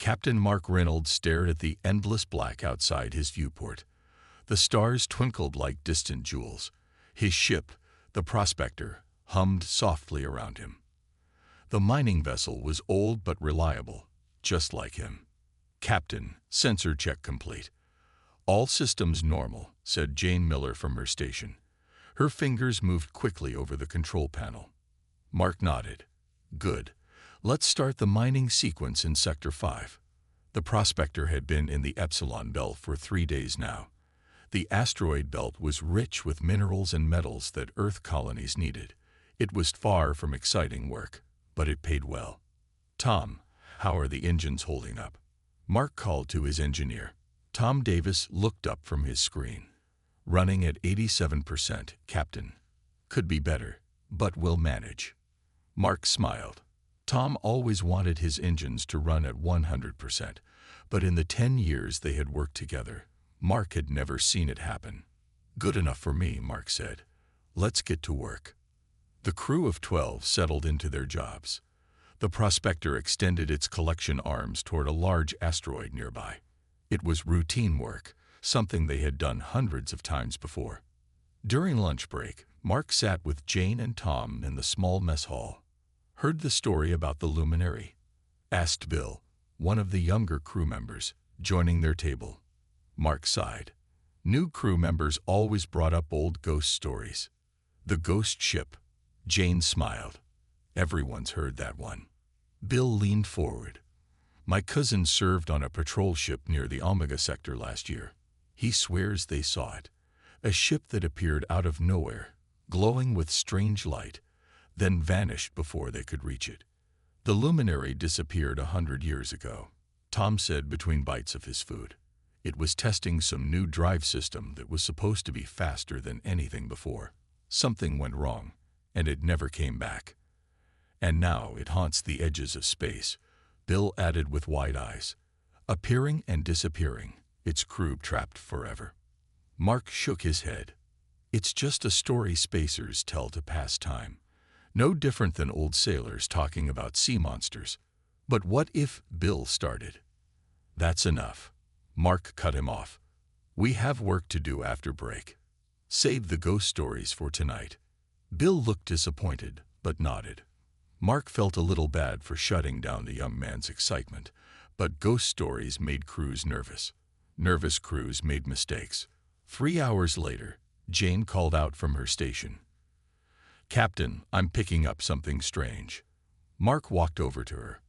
Captain Mark Reynolds stared at the endless black outside his viewport. The stars twinkled like distant jewels. His ship, the Prospector, hummed softly around him. The mining vessel was old but reliable, just like him. "Captain, sensor check complete." "All systems normal," said Jane Miller from her station. Her fingers moved quickly over the control panel. Mark nodded. "Good. Let's start the mining sequence in Sector 5. The Prospector had been in the Epsilon Belt for 3 days now. The asteroid belt was rich with minerals and metals that Earth colonies needed. It was far from exciting work, but it paid well. "Tom, how are the engines holding up?" Mark called to his engineer. Tom Davis looked up from his screen. "Running at 87%, Captain. Could be better, but we'll manage." Mark smiled. Tom always wanted his engines to run at 100%, but in the 10 years they had worked together, Mark had never seen it happen. "Good enough for me," Mark said. "Let's get to work." The crew of 12 settled into their jobs. The Prospector extended its collection arms toward a large asteroid nearby. It was routine work, something they had done hundreds of times before. During lunch break, Mark sat with Jane and Tom in the small mess hall. "Heard the story about the luminary?" asked Bill, one of the younger crew members, joining their table. Mark sighed. New crew members always brought up old ghost stories. "The ghost ship." Jane smiled. "Everyone's heard that one." Bill leaned forward. "My cousin served on a patrol ship near the Omega sector last year. He swears they saw it. A ship that appeared out of nowhere, glowing with strange light, then vanished before they could reach it. The luminary disappeared 100 years ago," Tom said between bites of his food. "It was testing some new drive system that was supposed to be faster than anything before. Something went wrong, and it never came back. And now it haunts the edges of space," Bill added with wide eyes. "Appearing and disappearing, its crew trapped forever." Mark shook his head. "It's just a story spacers tell to pass time. No different than old sailors talking about sea monsters." "But what if—" Bill started. "That's enough." Mark cut him off. "We have work to do after break. Save the ghost stories for tonight." Bill looked disappointed, but nodded. Mark felt a little bad for shutting down the young man's excitement, but ghost stories made crews nervous. Nervous crews made mistakes. 3 hours later, Jane called out from her station. "Captain, I'm picking up something strange." Mark walked over to her.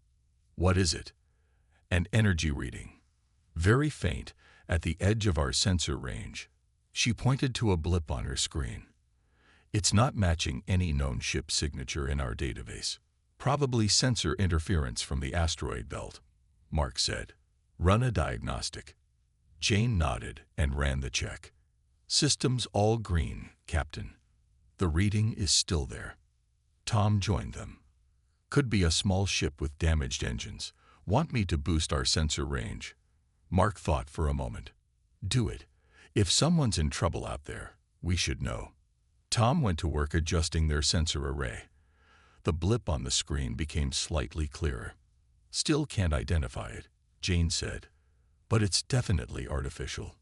"What is it?" "An energy reading. Very faint, at the edge of our sensor range." She pointed to a blip on her screen. "It's not matching any known ship signature in our database. Probably sensor interference from the asteroid belt," Mark said. "Run a diagnostic." Jane nodded and ran the check. "Systems all green, Captain. The reading is still there." Tom joined them. "Could be a small ship with damaged engines. Want me to boost our sensor range?" Mark thought for a moment. "Do it. If someone's in trouble out there, we should know." Tom went to work adjusting their sensor array. The blip on the screen became slightly clearer. "Still can't identify it," Jane said. "But it's definitely artificial.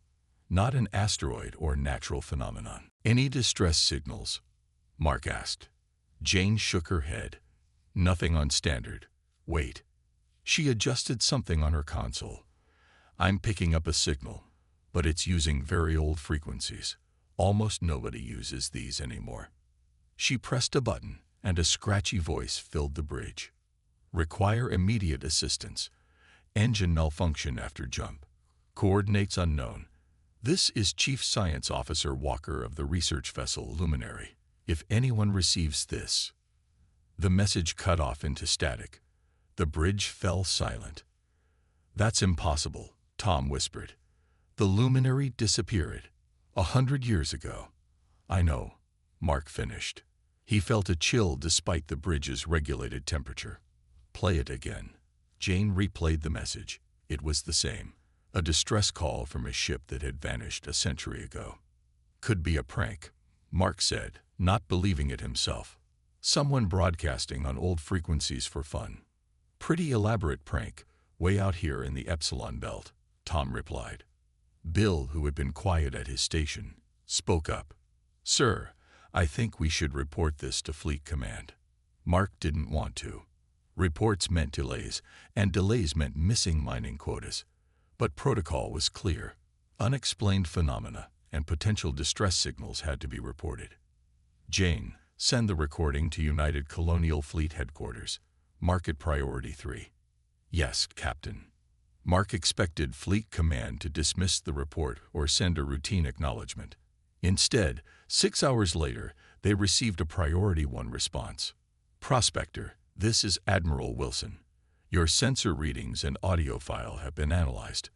Not an asteroid or natural phenomenon." "Any distress signals?" Mark asked. Jane shook her head. "Nothing on standard. Wait." She adjusted something on her console. "I'm picking up a signal, but it's using very old frequencies. Almost nobody uses these anymore." She pressed a button, and a scratchy voice filled the bridge. "Require immediate assistance. Engine malfunction after jump. Coordinates unknown. This is Chief Science Officer Walker of the research vessel Luminary. If anyone receives this—" The message cut off into static. The bridge fell silent. "That's impossible," Tom whispered. "The Luminary disappeared 100 years ago." "I know," Mark finished. He felt a chill despite the bridge's regulated temperature. "Play it again." Jane replayed the message. It was the same. A distress call from a ship that had vanished a century ago. "Could be a prank," Mark said, not believing it himself. "Someone broadcasting on old frequencies for fun. Pretty elaborate prank, Way out here in the Epsilon Belt, Tom replied. Bill, who had been quiet at his station, spoke up. Sir, I think we should report this to Fleet Command. Mark didn't want to. Reports meant delays, and delays meant missing mining quotas. But protocol was clear. Unexplained phenomena and potential distress signals had to be reported. Jane, send the recording to United Colonial Fleet Headquarters. Mark it Priority 3. Yes, Captain. Mark expected Fleet Command to dismiss the report or send a routine acknowledgement. Instead, 6 hours later, they received a Priority 1 response. Prospector, this is Admiral Wilson. Your sensor readings and audio file have been analyzed.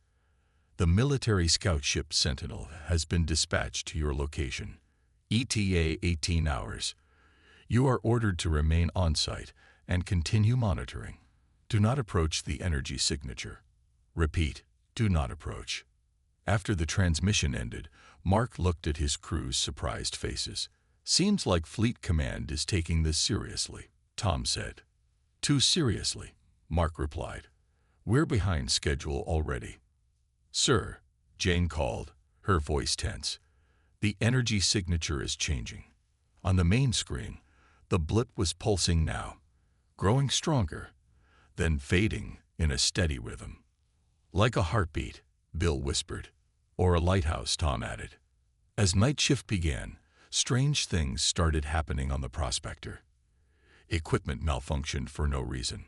The military scout ship Sentinel has been dispatched to your location. ETA 18 hours. You are ordered to remain on-site and continue monitoring. Do not approach the energy signature. Repeat, do not approach. After the transmission ended, Mark looked at his crew's surprised faces. Seems like Fleet Command is taking this seriously, Tom said. Too seriously, Mark replied. We're behind schedule already. Sir, Jane called, her voice tense. The energy signature is changing. On the main screen, the blip was pulsing now, growing stronger, then fading in a steady rhythm. Like a heartbeat, Bill whispered. Or a lighthouse, Tom added. As night shift began, strange things started happening on the Prospector. Equipment malfunctioned for no reason.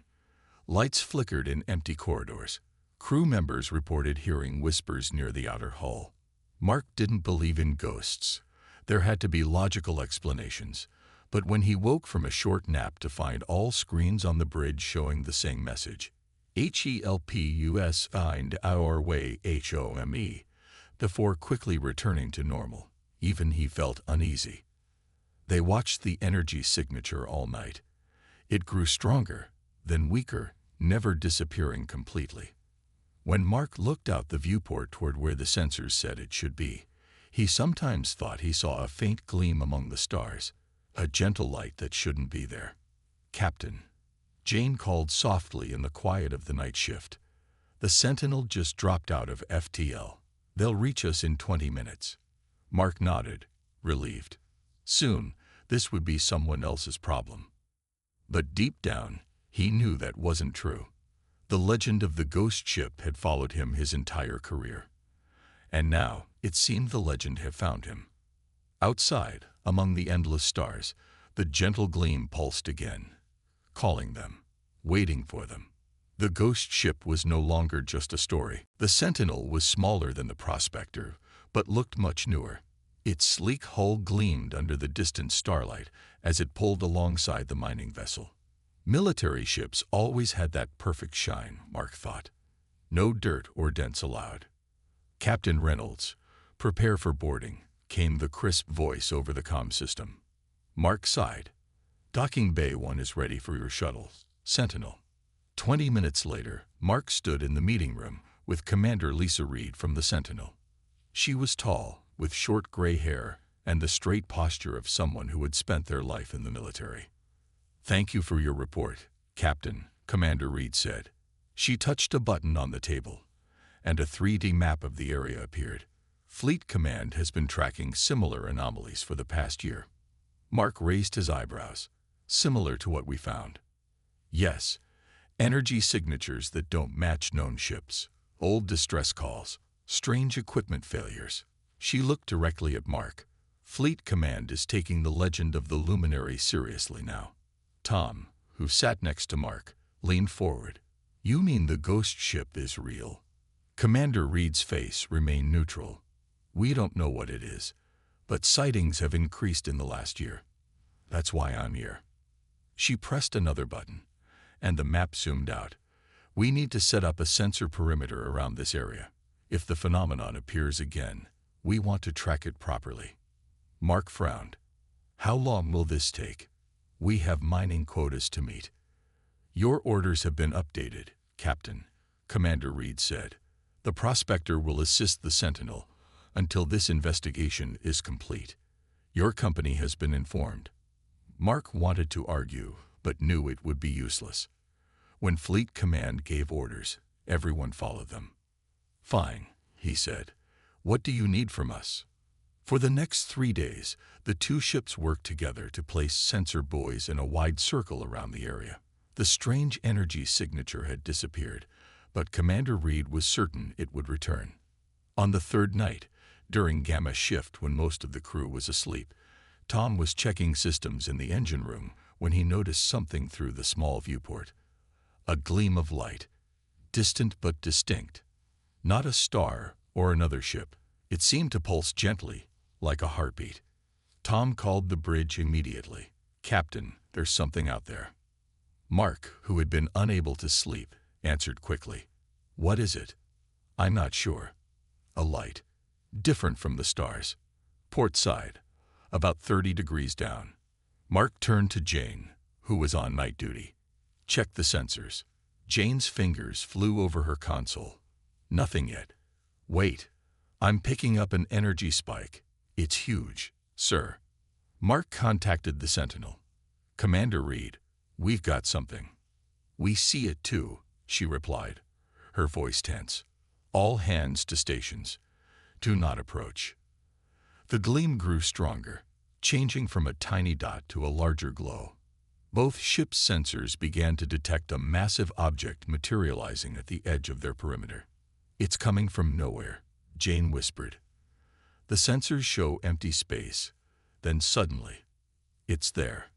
Lights flickered in empty corridors. Crew members reported hearing whispers near the outer hull. Mark didn't believe in ghosts. There had to be logical explanations. But when he woke from a short nap to find all screens on the bridge showing the same message, HELPUS find our way HOME, before quickly returning to normal, even he felt uneasy. They watched the energy signature all night. It grew stronger, then weaker, never disappearing completely. When Mark looked out the viewport toward where the sensors said it should be, he sometimes thought he saw a faint gleam among the stars, a gentle light that shouldn't be there. Captain, Jane called softly in the quiet of the night shift. The Sentinel just dropped out of FTL. They'll reach us in 20 minutes. Mark nodded, relieved. Soon, this would be someone else's problem. But deep down, he knew that wasn't true. The legend of the ghost ship had followed him his entire career. And now, it seemed the legend had found him. Outside, among the endless stars, the gentle gleam pulsed again, calling them, waiting for them. The ghost ship was no longer just a story. The Sentinel was smaller than the Prospector, but looked much newer. Its sleek hull gleamed under the distant starlight as it pulled alongside the mining vessel. Military ships always had that perfect shine, Mark thought. No dirt or dents allowed. Captain Reynolds, prepare for boarding, came the crisp voice over the comm system. Mark sighed. Docking Bay 1 is ready for your shuttle, Sentinel. 20 minutes later, Mark stood in the meeting room with Commander Lisa Reed from the Sentinel. She was tall, with short gray hair and the straight posture of someone who had spent their life in the military. Thank you for your report, Captain, Commander Reed said. She touched a button on the table, and a 3D map of the area appeared. Fleet Command has been tracking similar anomalies for the past year. Mark raised his eyebrows. Similar to what we found. Yes, energy signatures that don't match known ships, old distress calls, strange equipment failures. She looked directly at Mark. Fleet Command is taking the legend of the Luminary seriously now. Tom, who sat next to Mark, leaned forward. You mean the ghost ship is real? Commander Reed's face remained neutral. We don't know what it is, but sightings have increased in the last year. That's why I'm here. She pressed another button, and the map zoomed out. We need to set up a sensor perimeter around this area. If the phenomenon appears again, we want to track it properly. Mark frowned. How long will this take? We have mining quotas to meet. Your orders have been updated, Captain, Commander Reed said. The Prospector will assist the Sentinel until this investigation is complete. Your company has been informed. Mark wanted to argue, but knew it would be useless. When Fleet Command gave orders, Everyone followed them. "Fine," he said. "What do you need from us?" For the next 3 days, the two ships worked together to place sensor buoys in a wide circle around the area. The strange energy signature had disappeared, but Commander Reed was certain it would return. On the third night, during Gamma shift when most of the crew was asleep, Tom was checking systems in the engine room when he noticed something through the small viewport. A gleam of light, distant but distinct. Not a star or another ship. It seemed to pulse gently, like a heartbeat. Tom called the bridge immediately. "Captain, there's something out there." Mark, who had been unable to sleep, answered quickly. "What is it?" "I'm not sure." "A light. Different from the stars. Port side. About 30 degrees down." Mark turned to Jane, who was on night duty. "Check the sensors." Jane's fingers flew over her console. "Nothing yet." "Wait. I'm picking up an energy spike. It's huge, sir." Mark contacted the Sentinel. "Commander Reed, we've got something." "We see it too," she replied, her voice tense. "All hands to stations. Do not approach." The gleam grew stronger, changing from a tiny dot to a larger glow. Both ships' sensors began to detect a massive object materializing at the edge of their perimeter. "It's coming from nowhere," Jane whispered. "The sensors show empty space. Then suddenly, it's there."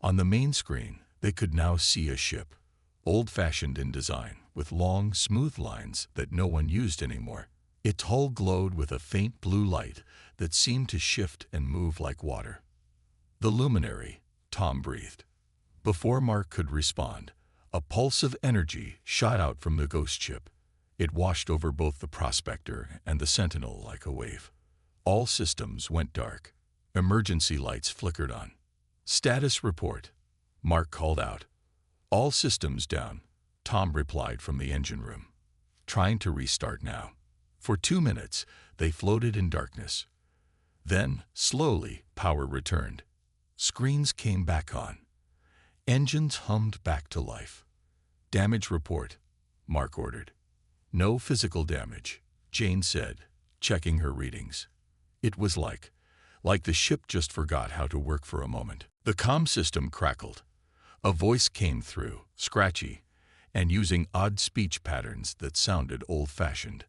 On the main screen, they could now see a ship, old-fashioned in design, with long, smooth lines that no one used anymore. Its hull glowed with a faint blue light that seemed to shift and move like water. "The luminary," Tom breathed. Before Mark could respond, a pulse of energy shot out from the ghost ship. It washed over both the Prospector and the Sentinel like a wave. All systems went dark. Emergency lights flickered on. "Status report," Mark called out. "All systems down," Tom replied from the engine room. "Trying to restart now." For 2 minutes, they floated in darkness. Then, slowly, power returned. Screens came back on. Engines hummed back to life. "Damage report," Mark ordered. "No physical damage," Jane said, checking her readings. It was like the ship just forgot how to work for a moment. The comm system crackled. A voice came through, scratchy, and using odd speech patterns that sounded old-fashioned.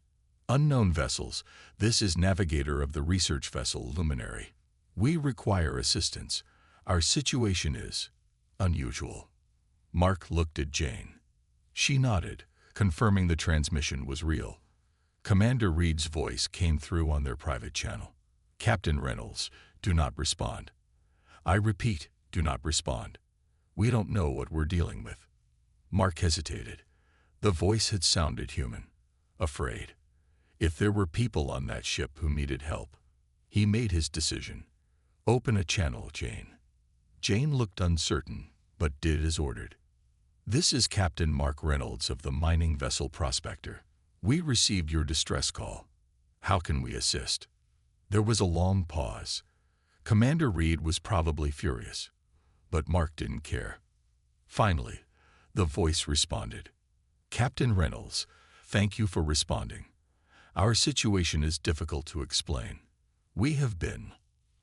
"Unknown vessels, this is navigator of the research vessel Luminary. We require assistance. Our situation is unusual." Mark looked at Jane. She nodded, confirming the transmission was real. Commander Reed's voice came through on their private channel. "Captain Reynolds, do not respond. I repeat, do not respond. We don't know what we're dealing with." Mark hesitated. The voice had sounded human, afraid. If there were people on that ship who needed help. He made his decision. "Open a channel, Jane." Jane looked uncertain, but did as ordered. "This is Captain Mark Reynolds of the mining vessel Prospector. We received your distress call. How can we assist?" There was a long pause. Commander Reed was probably furious, but Mark didn't care. Finally, the voice responded. "Captain Reynolds, thank you for responding. Our situation is difficult to explain. We have been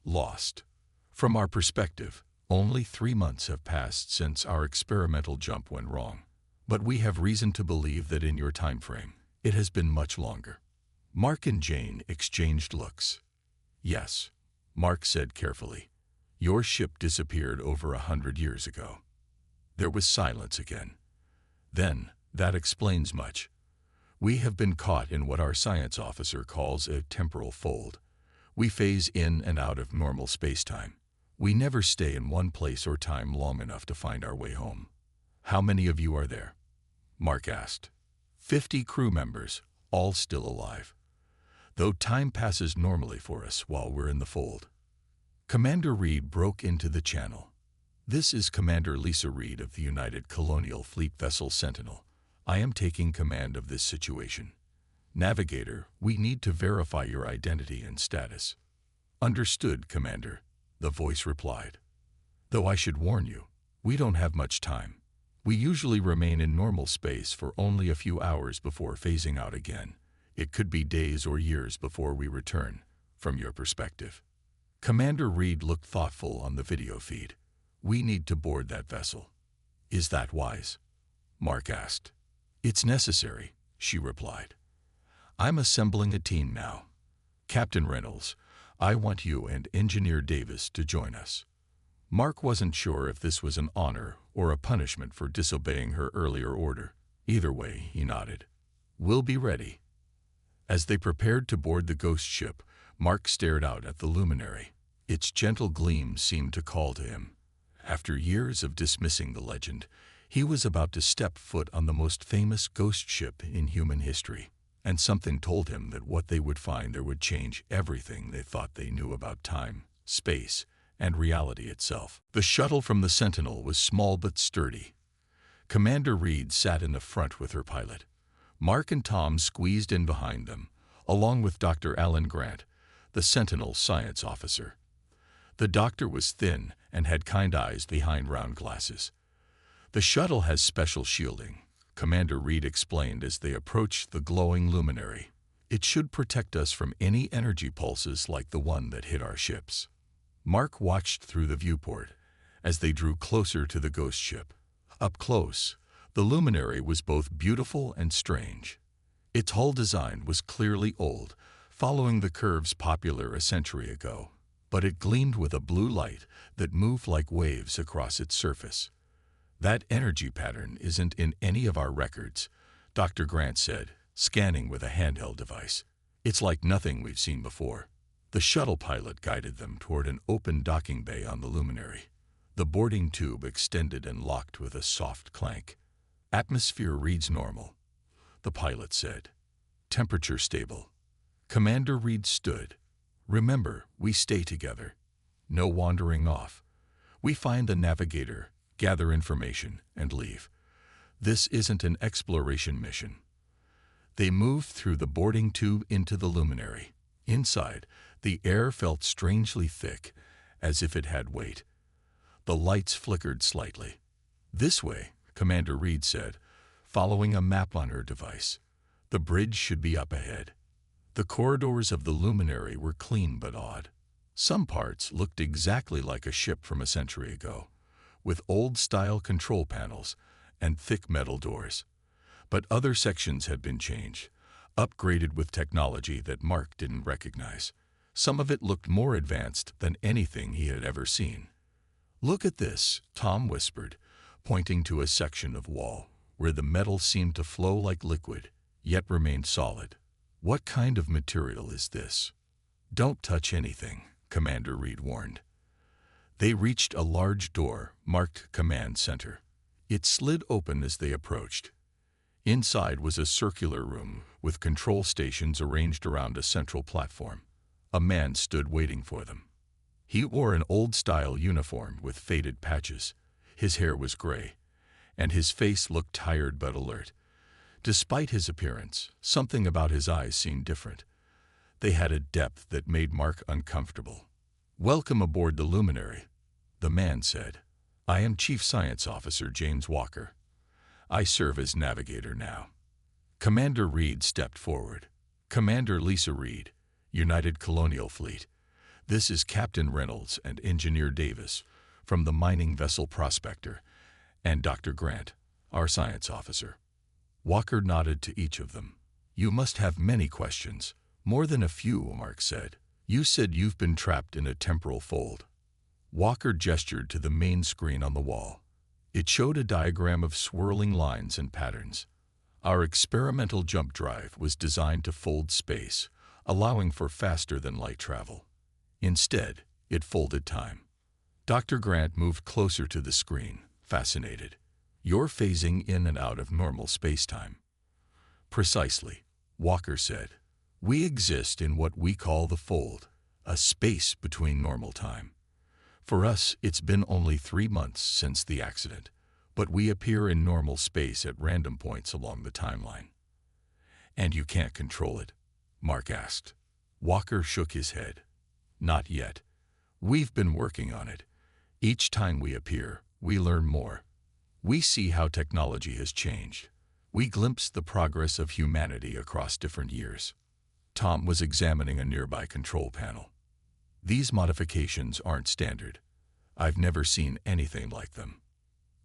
lost. From our perspective, only 3 months have passed since our experimental jump went wrong. But we have reason to believe that in your time frame, it has been much longer." Mark and Jane exchanged looks. "Yes," Mark said carefully. "Your ship disappeared over 100 years ago." There was silence again. "Then, that explains much. We have been caught in what our science officer calls a temporal fold. We phase in and out of normal spacetime. We never stay in one place or time long enough to find our way home." "How many of you are there?" Mark asked. 50 crew members, all still alive. Though time passes normally for us while we're in the fold." Commander Reed broke into the channel. "This is Commander Lisa Reed of the United Colonial Fleet Vessel Sentinel. I am taking command of this situation. Navigator, we need to verify your identity and status." "Understood, Commander," the voice replied. "Though I should warn you, we don't have much time. We usually remain in normal space for only a few hours before phasing out again. It could be days or years before we return, from your perspective. Commander Reed looked thoughtful on the video feed. We need to board that vessel. Is that wise? Mark asked. It's necessary, she replied. I'm assembling a team now. Captain Reynolds, I want you and Engineer Davis to join us. Mark wasn't sure if this was an honor or a punishment for disobeying her earlier order. Either way, he nodded. We'll be ready. As they prepared to board the ghost ship, Mark stared out at the luminary. Its gentle gleam seemed to call to him. After years of dismissing the legend, he was about to step foot on the most famous ghost ship in human history, and something told him that what they would find there would change everything they thought they knew about time, space, and reality itself. The shuttle from the Sentinel was small but sturdy. Commander Reed sat in the front with her pilot. Mark and Tom squeezed in behind them, along with Dr. Alan Grant, the Sentinel science officer. The doctor was thin and had kind eyes behind round glasses. The shuttle has special shielding, Commander Reed explained as they approached the glowing luminary. It should protect us from any energy pulses like the one that hit our ships. Mark watched through the viewport as they drew closer to the ghost ship. Up close, the luminary was both beautiful and strange. Its hull design was clearly old, following the curves popular a century ago, but it gleamed with a blue light that moved like waves across its surface. That energy pattern isn't in any of our records, Dr. Grant said, scanning with a handheld device. It's like nothing we've seen before. The shuttle pilot guided them toward an open docking bay on the luminary. The boarding tube extended and locked with a soft clank. Atmosphere reads normal, the pilot said. Temperature stable. Commander Reed stood. Remember, we stay together. No wandering off. We find the navigator, gather information, and leave. This isn't an exploration mission. They moved through the boarding tube into the luminary. Inside, the air felt strangely thick, as if it had weight. The lights flickered slightly. This way, Commander Reed said, following a map on her device. The bridge should be up ahead. The corridors of the luminary were clean but odd. Some parts looked exactly like a ship from a century ago, with old-style control panels and thick metal doors. But other sections had been changed, upgraded with technology that Mark didn't recognize. Some of it looked more advanced than anything he had ever seen. Look at this, Tom whispered, pointing to a section of wall where the metal seemed to flow like liquid, yet remained solid. What kind of material is this? Don't touch anything, Commander Reed warned. They reached a large door marked Command Center. It slid open as they approached. Inside was a circular room with control stations arranged around a central platform. A man stood waiting for them. He wore an old-style uniform with faded patches. His hair was gray, and his face looked tired but alert. Despite his appearance, something about his eyes seemed different. They had a depth that made Mark uncomfortable. "Welcome aboard the luminary," the man said. "I am Chief Science Officer James Walker. I serve as navigator now." Commander Reed stepped forward. "Commander Lisa Reed, United Colonial Fleet. This is Captain Reynolds and Engineer Davis from the mining vessel Prospector, and Dr. Grant, our science officer." Walker nodded to each of them. "You must have many questions." "More than a few," Mark said. "You said you've been trapped in a temporal fold." Walker gestured to the main screen on the wall. It showed a diagram of swirling lines and patterns. "Our experimental jump drive was designed to fold space, allowing for faster-than-light travel. Instead, it folded time." Dr. Grant moved closer to the screen, fascinated. "You're phasing in and out of normal space-time." "Precisely," Walker said. "We exist in what we call the fold, a space between normal time. For us, it's been only 3 months since the accident, but we appear in normal space at random points along the timeline." "And you can't control it?" Mark asked. Walker shook his head. "Not yet. We've been working on it. Each time we appear, we learn more. We see how technology has changed. We glimpse the progress of humanity across different years. Tom was examining a nearby control panel. These modifications aren't standard. I've never seen anything like them.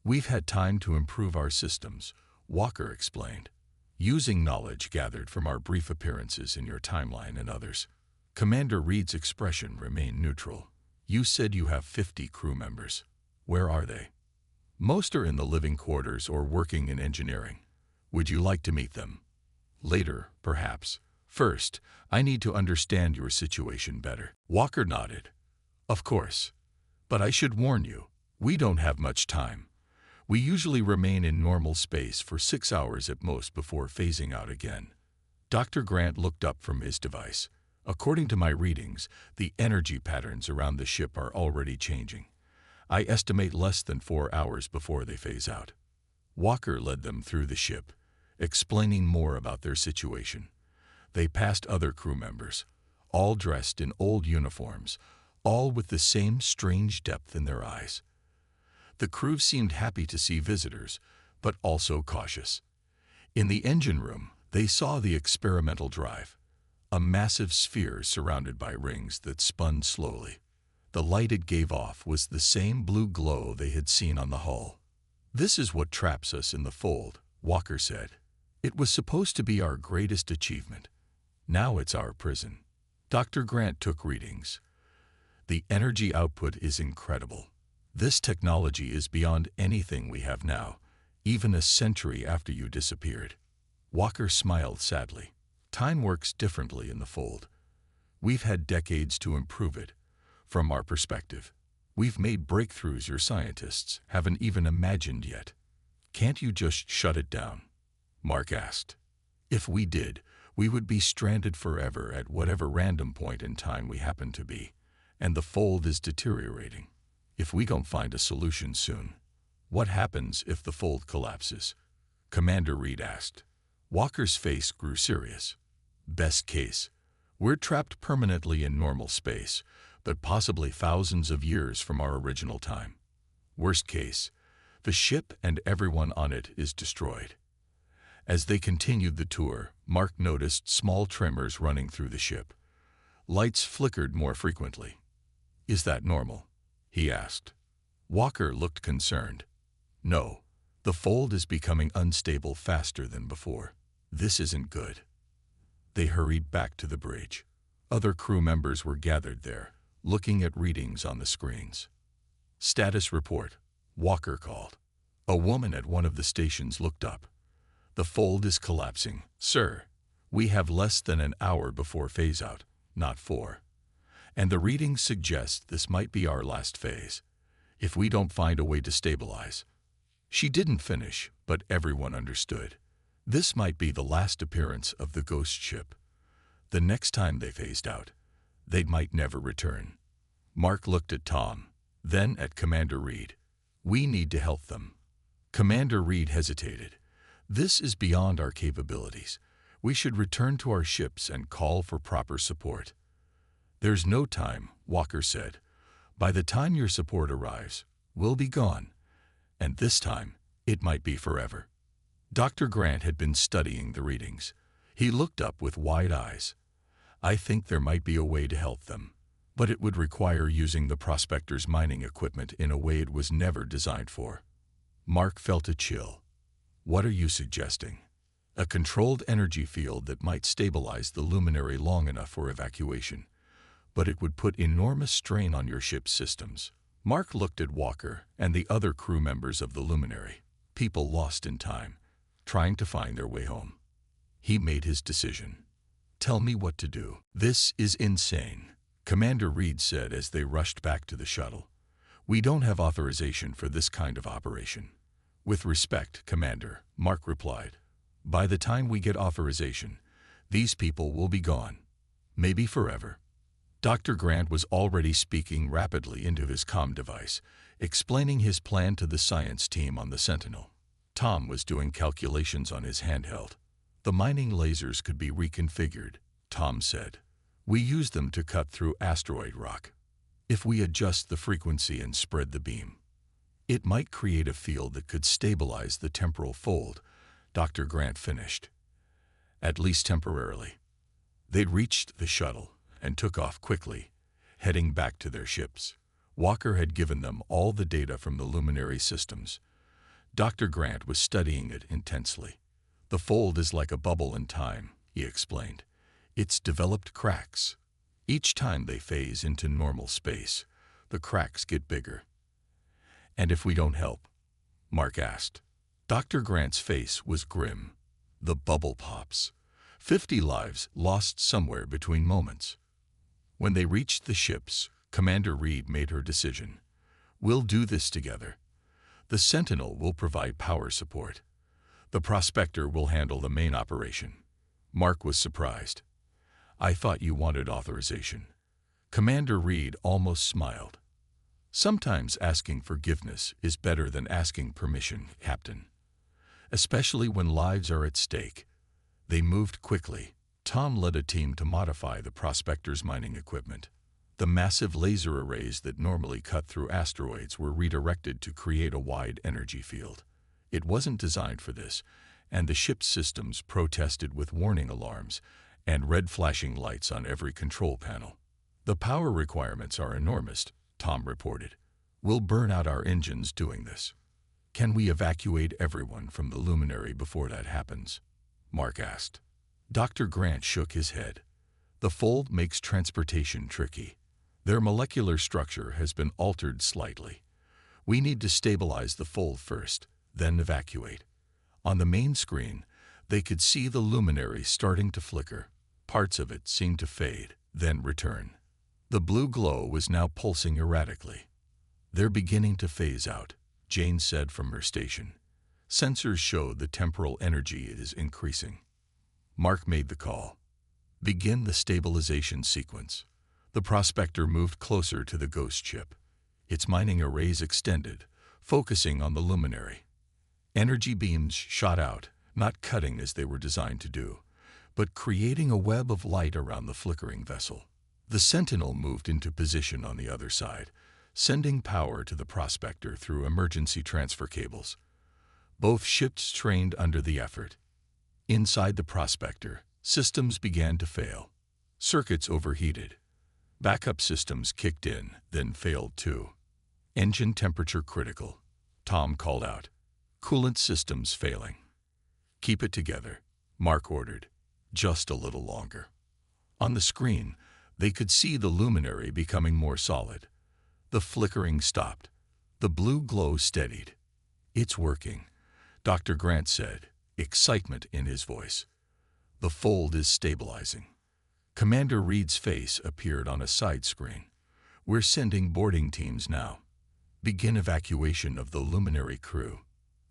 We've had time to improve our systems, Walker explained, using knowledge gathered from our brief appearances in your timeline and others. Commander Reed's expression remained neutral. You said you have 50 crew members. Where are they? Most are in the living quarters or working in engineering. Would you like to meet them? Later, perhaps. First, I need to understand your situation better. Walker nodded. Of course. But I should warn you, we don't have much time. We usually remain in normal space for 6 hours at most before phasing out again. Dr. Grant looked up from his device. According to my readings, the energy patterns around the ship are already changing. I estimate less than 4 hours before they phase out. Walker led them through the ship, explaining more about their situation. They passed other crew members, all dressed in old uniforms, all with the same strange depth in their eyes. The crew seemed happy to see visitors, but also cautious. In the engine room, they saw the experimental drive, a massive sphere surrounded by rings that spun slowly. The light it gave off was the same blue glow they had seen on the hull. This is what traps us in the fold, Walker said. It was supposed to be our greatest achievement. Now it's our prison. Dr. Grant took readings. The energy output is incredible. This technology is beyond anything we have now, even a century after you disappeared. Walker smiled sadly. Time works differently in the fold. We've had decades to improve it. From our perspective, we've made breakthroughs your scientists haven't even imagined yet. Can't you just shut it down? Mark asked. If we did, we would be stranded forever at whatever random point in time we happen to be, and the fold is deteriorating. If we don't find a solution soon, what happens if the fold collapses? Commander Reed asked. Walker's face grew serious. Best case, we're trapped permanently in normal space, but possibly thousands of years from our original time. Worst case, the ship and everyone on it is destroyed. As they continued the tour, Mark noticed small tremors running through the ship. Lights flickered more frequently. Is that normal? He asked. Walker looked concerned. No, the fold is becoming unstable faster than before. This isn't good. They hurried back to the bridge. Other crew members were gathered there, looking at readings on the screens. Status report, Walker called. A woman at one of the stations looked up. The fold is collapsing. Sir, we have less than an hour before phase out, not 4. And the readings suggest this might be our last phase, if we don't find a way to stabilize. She didn't finish, but everyone understood. This might be the last appearance of the ghost ship. The next time they phased out, they might never return. Mark looked at Tom, then at Commander Reed. We need to help them. Commander Reed hesitated. This is beyond our capabilities. We should return to our ships and call for proper support. There's no time, Walker said. By the time your support arrives, we'll be gone. And this time, it might be forever. Dr. Grant had been studying the readings. He looked up with wide eyes. I think there might be a way to help them, but it would require using the prospector's mining equipment in a way it was never designed for. Mark felt a chill. What are you suggesting? A controlled energy field that might stabilize the luminary long enough for evacuation, but it would put enormous strain on your ship's systems. Mark looked at Walker and the other crew members of the luminary, people lost in time, trying to find their way home. He made his decision. Tell me what to do. This is insane, Commander Reed said as they rushed back to the shuttle. We don't have authorization for this kind of operation. With respect, Commander, Mark replied. By the time we get authorization, these people will be gone. Maybe forever. Dr. Grant was already speaking rapidly into his comm device, explaining his plan to the science team on the Sentinel. Tom was doing calculations on his handheld. The mining lasers could be reconfigured, Tom said. We use them to cut through asteroid rock. If we adjust the frequency and spread the beam, It might create a field that could stabilize the temporal fold, Dr. Grant finished. At least temporarily. They'd reached the shuttle and took off quickly, heading back to their ships. Walker had given them all the data from the luminary systems. Dr. Grant was studying it intensely. The fold is like a bubble in time, he explained. It's developed cracks. Each time they phase into normal space, the cracks get bigger. And if we don't help? Mark asked. Dr. Grant's face was grim. The bubble pops. 50 lives lost somewhere between moments. When they reached the ships, Commander Reed made her decision. We'll do this together. The Sentinel will provide power support. The Prospector will handle the main operation. Mark was surprised. I thought you wanted authorization. Commander Reed almost smiled. Sometimes asking forgiveness is better than asking permission, Captain. Especially when lives are at stake. They moved quickly. Tom led a team to modify the Prospector's mining equipment. The massive laser arrays that normally cut through asteroids were redirected to create a wide energy field. It wasn't designed for this, and the ship's systems protested with warning alarms and red flashing lights on every control panel. The power requirements are enormous, Tom reported. We'll burn out our engines doing this. Can we evacuate everyone from the luminary before that happens? Mark asked. Dr. Grant shook his head. The fold makes transportation tricky. Their molecular structure has been altered slightly. We need to stabilize the fold first, then evacuate. On the main screen, they could see the luminary starting to flicker. Parts of it seemed to fade, then return. The blue glow was now pulsing erratically. They're beginning to phase out, Jane said from her station. Sensors showed the temporal energy is increasing. Mark made the call. Begin the stabilization sequence. The Prospector moved closer to the ghost ship. Its mining arrays extended, focusing on the luminary. Energy beams shot out, not cutting as they were designed to do, but creating a web of light around the flickering vessel. The Sentinel moved into position on the other side, sending power to the Prospector through emergency transfer cables. Both ships trained under the effort. Inside the Prospector, systems began to fail. Circuits overheated. Backup systems kicked in, then failed too. Engine temperature critical, Tom called out. Coolant systems failing. Keep it together, Mark ordered. Just a little longer. On the screen, they could see the luminary becoming more solid. The flickering stopped. The blue glow steadied. It's working, Dr. Grant said, excitement in his voice. The fold is stabilizing. Commander Reed's face appeared on a side screen. We're sending boarding teams now. Begin evacuation of the luminary crew.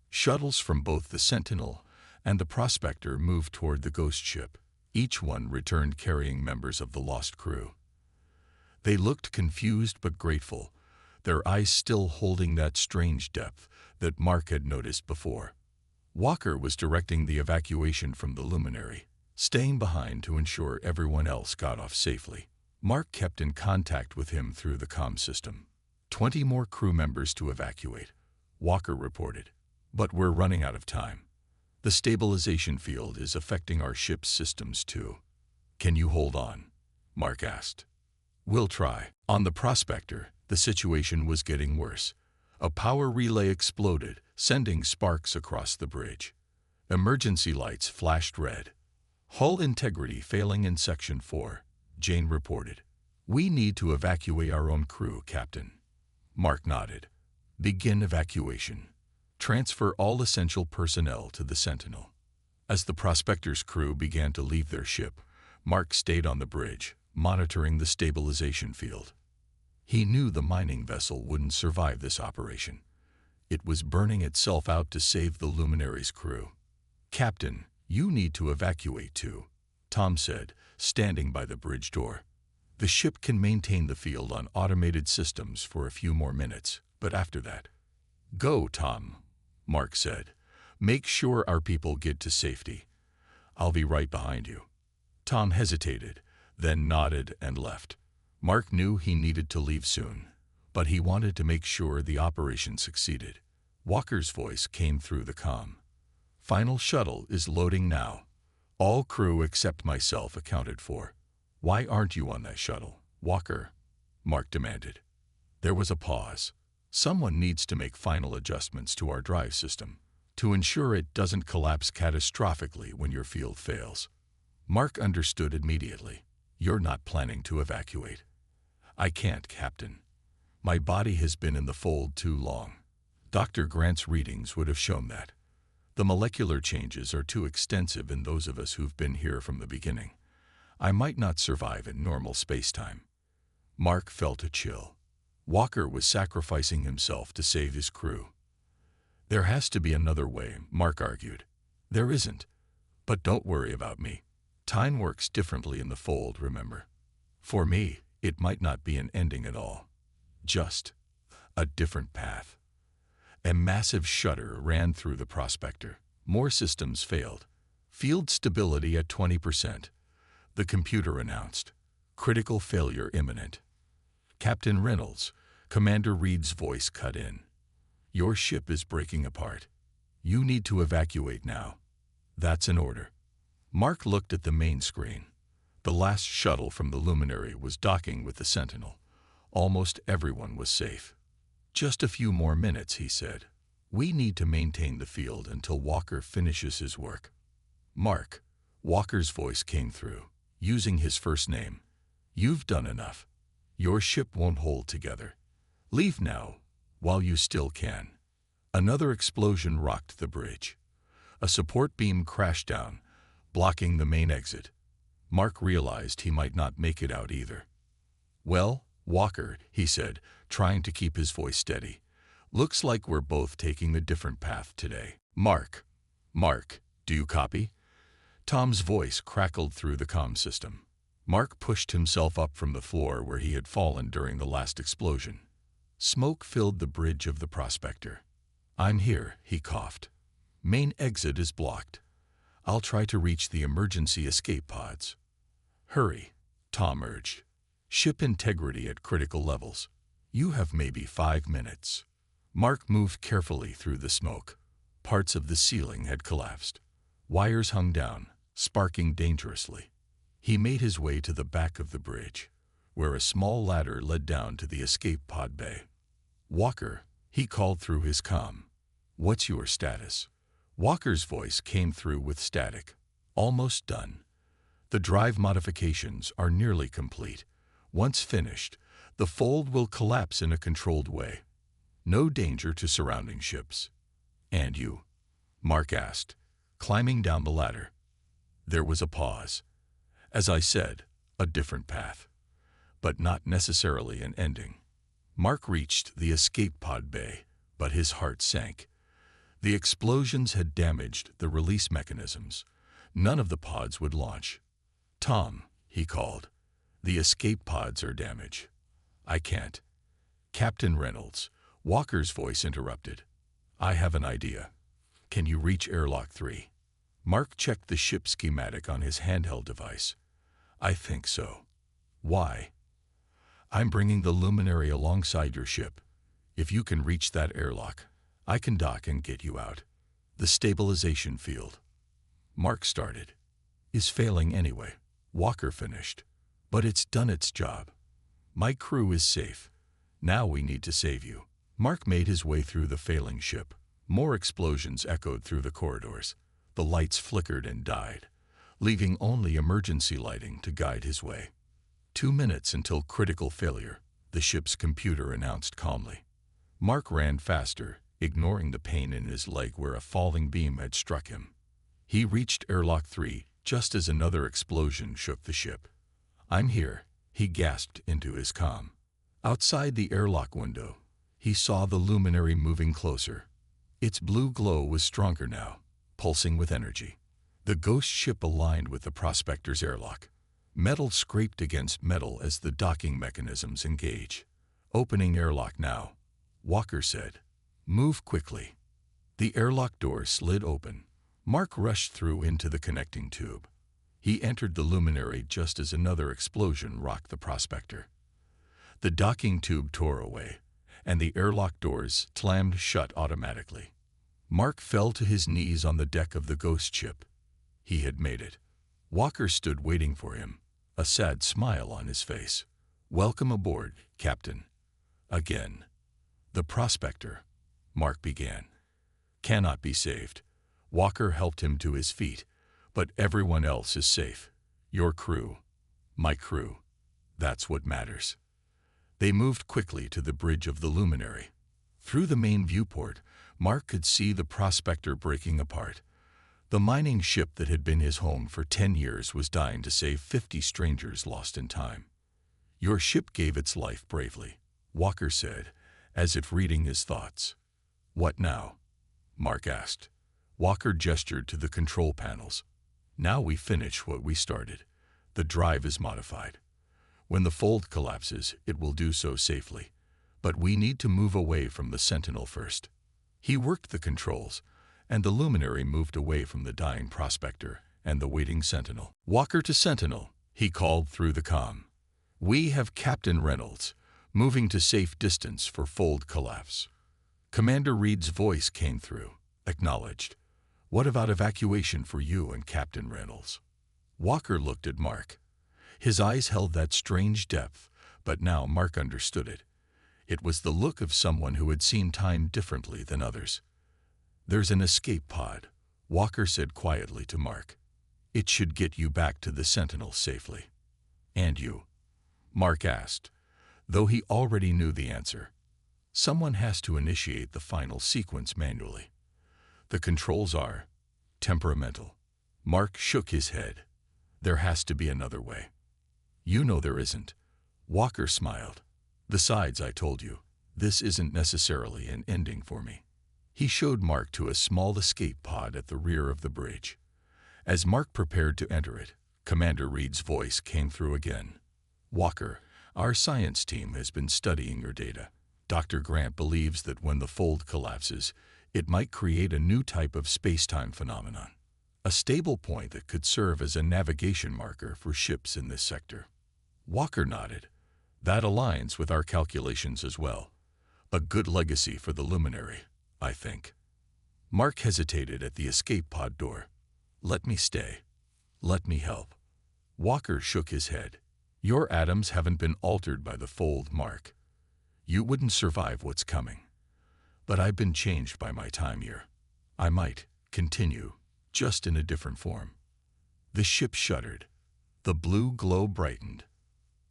Shuttles from both the Sentinel and the Prospector moved toward the ghost ship. Each one returned carrying members of the lost crew. They looked confused but grateful, their eyes still holding that strange depth that Mark had noticed before. Walker was directing the evacuation from the luminary, staying behind to ensure everyone else got off safely. Mark kept in contact with him through the comm system. 20 more crew members to evacuate, Walker reported. But we're running out of time. The stabilization field is affecting our ship's systems too. Can you hold on? Mark asked. We'll try. On the Prospector, the situation was getting worse. A power relay exploded, sending sparks across the bridge. Emergency lights flashed red. Hull integrity failing in Section 4, Jane reported. We need to evacuate our own crew, Captain. Mark nodded. Begin evacuation. Transfer all essential personnel to the Sentinel. As the Prospector's crew began to leave their ship, Mark stayed on the bridge, monitoring the stabilization field. He knew the mining vessel wouldn't survive this operation. It was burning itself out to save the luminary's crew. Captain, you need to evacuate too, Tom said, standing by the bridge door. The ship can maintain the field on automated systems for a few more minutes, but after that. Go, Tom, Mark said. Make sure our people get to safety. I'll be right behind you. Tom hesitated, then nodded and left. Mark knew he needed to leave soon. but he wanted to make sure the operation succeeded. Walker's voice came through the comm. "Final shuttle is loading now. All crew except myself accounted for. Why aren't you on that shuttle, Walker?" Mark demanded. There was a pause. "Someone needs to make final adjustments to our drive system to ensure it doesn't collapse catastrophically when your field fails." Mark understood immediately. "You're not planning to evacuate." "I can't, Captain. My body has been in the fold too long. Dr. Grant's readings would have shown that. The molecular changes are too extensive in those of us who've been here from the beginning. I might not survive in normal spacetime." Mark felt a chill. Walker was sacrificing himself to save his crew. "There has to be another way," Mark argued. "There isn't. But don't worry about me. Time works differently in the fold, remember? For me, it might not be an ending at all. Just a different path." A massive shudder ran through the prospector. More systems failed. "Field stability at 20%. The computer announced. "Critical failure imminent." "Captain Reynolds," Commander Reed's voice cut in. "Your ship is breaking apart. You need to evacuate now." "That's an order." Mark looked at the main screen. The last shuttle from the luminary was docking with the Sentinel. Almost everyone was safe. "Just a few more minutes," he said. "We need to maintain the field until Walker finishes his work." "Mark," Walker's voice came through, using his first name. "You've done enough. Your ship won't hold together. Leave now, while you still can." Another explosion rocked the bridge. A support beam crashed down, blocking the main exit. Mark realized he might not make it out either. "Well, Walker," he said, trying to keep his voice steady. "Looks like we're both taking a different path today." Mark, do you copy?" Tom's voice crackled through the comm system. Mark pushed himself up from the floor where he had fallen during the last explosion. Smoke filled the bridge of the prospector. "I'm here," he coughed. "Main exit is blocked. I'll try to reach the emergency escape pods." "Hurry," Tom urged. "Ship integrity at critical levels. You have maybe 5 minutes." Mark moved carefully through the smoke. Parts of the ceiling had collapsed. Wires hung down, sparking dangerously. He made his way to the back of the bridge, where a small ladder led down to the escape pod bay. "Walker," he called through his comm. "What's your status?" Walker's voice came through with static. "Almost done. The drive modifications are nearly complete. Once finished, the fold will collapse in a controlled way. No danger to surrounding ships." "And you?" Mark asked, climbing down the ladder. There was a pause. "As I said, a different path. But not necessarily an ending." Mark reached the escape pod bay, but his heart sank. The explosions had damaged the release mechanisms. None of the pods would launch. "Tom," he called, "the escape pods are damaged." "I can't." "Captain Reynolds," Walker's voice interrupted. "I have an idea. Can you reach airlock 3? Mark checked the ship schematic on his handheld device. "I think so." "Why?" "I'm bringing the luminary alongside your ship. If you can reach that airlock, I can dock and get you out." "The stabilization field," Mark started, "is failing anyway," Walker finished. "But it's done its job. My crew is safe. Now we need to save you." Mark made his way through the failing ship. More explosions echoed through the corridors. The lights flickered and died, leaving only emergency lighting to guide his way. 2 minutes until critical failure, the ship's computer announced calmly. Mark ran faster, ignoring the pain in his leg where a falling beam had struck him. He reached airlock 3 just as another explosion shook the ship. "I'm here," he gasped into his comm. Outside the airlock window, he saw the luminary moving closer. Its blue glow was stronger now, pulsing with energy. The ghost ship aligned with the prospector's airlock. Metal scraped against metal as the docking mechanisms engage. "Opening airlock now," Walker said. "Move quickly." The airlock door slid open. Mark rushed through into the connecting tube. He entered the luminary just as another explosion rocked the prospector. The docking tube tore away, and the airlock doors slammed shut automatically. Mark fell to his knees on the deck of the ghost ship. He had made it. Walker stood waiting for him, a sad smile on his face. "Welcome aboard, Captain." Again. "The prospector," Mark began, "cannot be saved." Walker helped him to his feet. "But everyone else is safe. Your crew, my crew. That's what matters." They moved quickly to the bridge of the luminary. Through the main viewport, Mark could see the prospector breaking apart. The mining ship that had been his home for 10 years was dying to save 50 strangers lost in time. "Your ship gave its life bravely," Walker said, as if reading his thoughts. "What now?" Mark asked. Walker gestured to the control panels. "Now we finish what we started. The drive is modified. When the fold collapses, it will do so safely. But we need to move away from the Sentinel first." He worked the controls, and the luminary moved away from the dying prospector and the waiting Sentinel. "Walker to Sentinel," he called through the comm. "We have Captain Reynolds, moving to safe distance for fold collapse." Commander Reed's voice came through, acknowledged. "What about evacuation for you and Captain Reynolds?" Walker looked at Mark. His eyes held that strange depth, but now Mark understood it. It was the look of someone who had seen time differently than others. "There's an escape pod," Walker said quietly to Mark. "It should get you back to the Sentinel safely." "And you?" Mark asked, though he already knew the answer. "Someone has to initiate the final sequence manually. The controls are temperamental." Mark shook his head. "There has to be another way." "You know there isn't." Walker smiled. "Besides, I told you, this isn't necessarily an ending for me." He showed Mark to a small escape pod at the rear of the bridge. As Mark prepared to enter it, Commander Reed's voice came through again. "Walker, our science team has been studying your data. Dr. Grant believes that when the fold collapses, it might create a new type of space-time phenomenon, a stable point that could serve as a navigation marker for ships in this sector." Walker nodded. "That aligns with our calculations as well. A good legacy for the luminary, I think." Mark hesitated at the escape pod door. "Let me stay. Let me help." Walker shook his head. "Your atoms haven't been altered by the fold, Mark. You wouldn't survive what's coming. But I've been changed by my time here. I might continue, just in a different form." The ship shuddered. The blue glow brightened.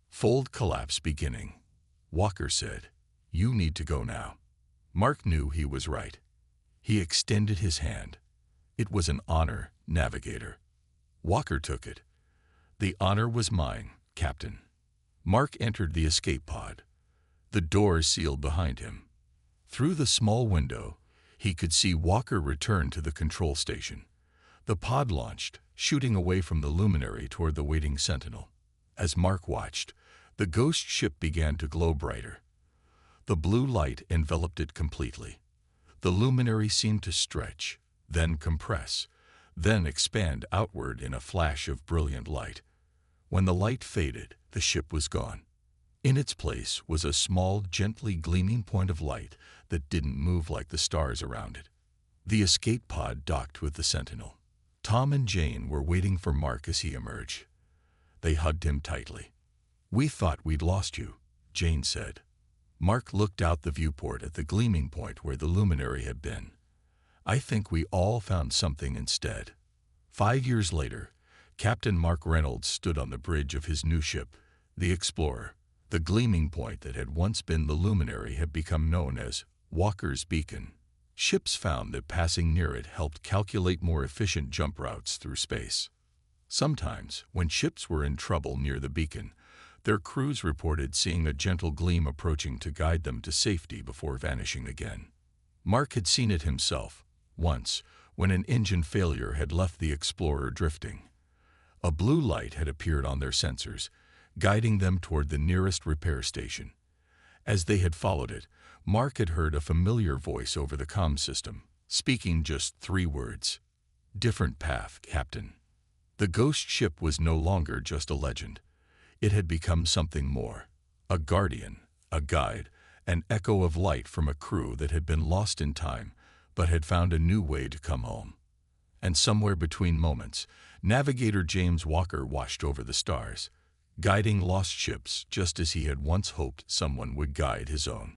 "Fold collapse beginning," Walker said. "You need to go now." Mark knew he was right. He extended his hand. "It was an honor, Navigator." Walker took it. "The honor was mine, Captain." Mark entered the escape pod. The doors sealed behind him. Through the small window, he could see Walker return to the control station. The pod launched, shooting away from the luminary toward the waiting Sentinel. As Mark watched, the ghost ship began to glow brighter. The blue light enveloped it completely. The luminary seemed to stretch, then compress, then expand outward in a flash of brilliant light. When the light faded, the ship was gone. In its place was a small, gently gleaming point of light that didn't move like the stars around it. The escape pod docked with the Sentinel. Tom and Jane were waiting for Mark as he emerged. They hugged him tightly. "We thought we'd lost you," Jane said. Mark looked out the viewport at the gleaming point where the luminary had been. "I think we all found something instead." 5 years later, Captain Mark Reynolds stood on the bridge of his new ship, the Explorer. The gleaming point that had once been the luminary had become known as Walker's Beacon. Ships found that passing near it helped calculate more efficient jump routes through space. Sometimes, when ships were in trouble near the beacon, their crews reported seeing a gentle gleam approaching to guide them to safety before vanishing again. Mark had seen it himself, once, when an engine failure had left the Explorer drifting. A blue light had appeared on their sensors, guiding them toward the nearest repair station. As they had followed it, Mark had heard a familiar voice over the comm system, speaking just 3 words. "Different path, Captain." The ghost ship was no longer just a legend. It had become something more, a guardian, a guide, an echo of light from a crew that had been lost in time but had found a new way to come home. And somewhere between moments, navigator James Walker watched over the stars, guiding lost ships just as he had once hoped someone would guide his own.